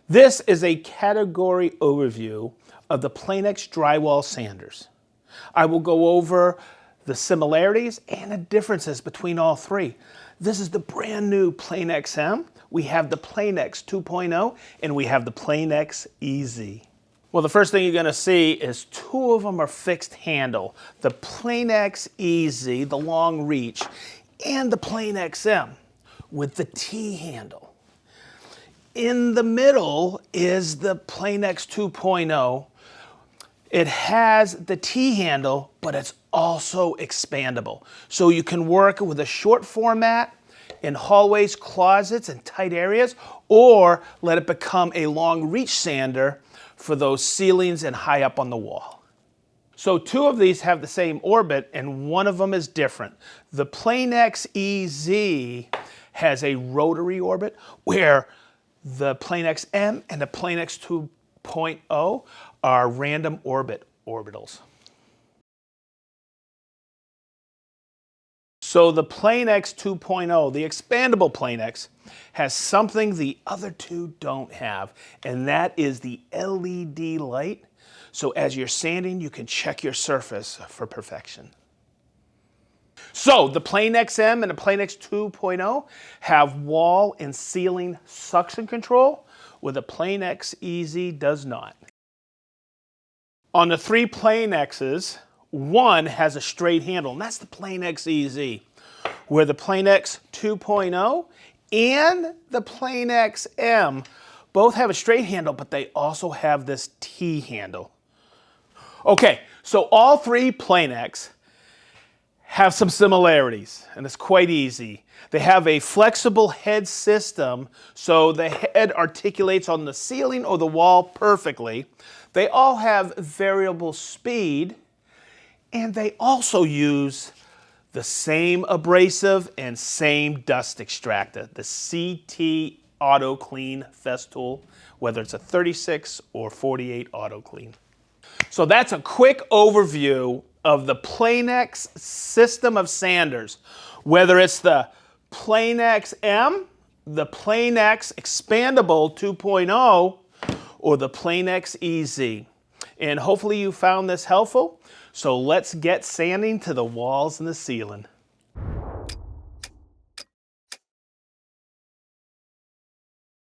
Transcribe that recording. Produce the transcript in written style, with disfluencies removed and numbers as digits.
This is a category overview of the PLANEX Drywall Sanders. I will go over the similarities and the differences between all three. This is the brand new PLANEX M. We have the PLANEX 2.0 and we have the PLANEX EZ. Well, the first thing you're going to see is two of them are fixed handle. The PLANEX EZ, the long reach, and the PLANEX M with the T handle. In the middle is the PLANEX 2.0. It has the T handle, but it's also expandable. So you can work with a short format in hallways, closets, and tight areas, or let it become a long reach sander for those ceilings and high up on the wall. So two of these have the same orbit and one of them is different. The PLANEX EZ has a rotary orbit where the PLANEX M and the PLANEX 2.0 are random orbit orbitals. So the PLANEX 2.0, the expandable PLANEX, has something the other two don't have, and that is the LED light. So as you're sanding, you can check your surface for perfection. So the PLANEX M and the PLANEX 2.0 have wall and ceiling suction control, where the PLANEX EZ does not. On the three PLANEXes, one has a straight handle, and that's the PLANEX EZ, where the PLANEX 2.0 and the PLANEX M both have a straight handle, but they also have this T handle. Okay, so all three PLANEX have some similarities, and it's quite easy. They have a flexible head system, so the head articulates on the ceiling or the wall perfectly. They all have variable speed, and they also use the same abrasive and same dust extractor, the CT Auto Clean Festool, whether it's a 36 or 48 Auto Clean. So that's a quick overview of the PLANEX system of sanders, whether it's the PLANEX M, the PLANEX Expandable 2.0, or the PLANEX EZ. And hopefully you found this helpful. So let's get sanding to the walls and the ceiling.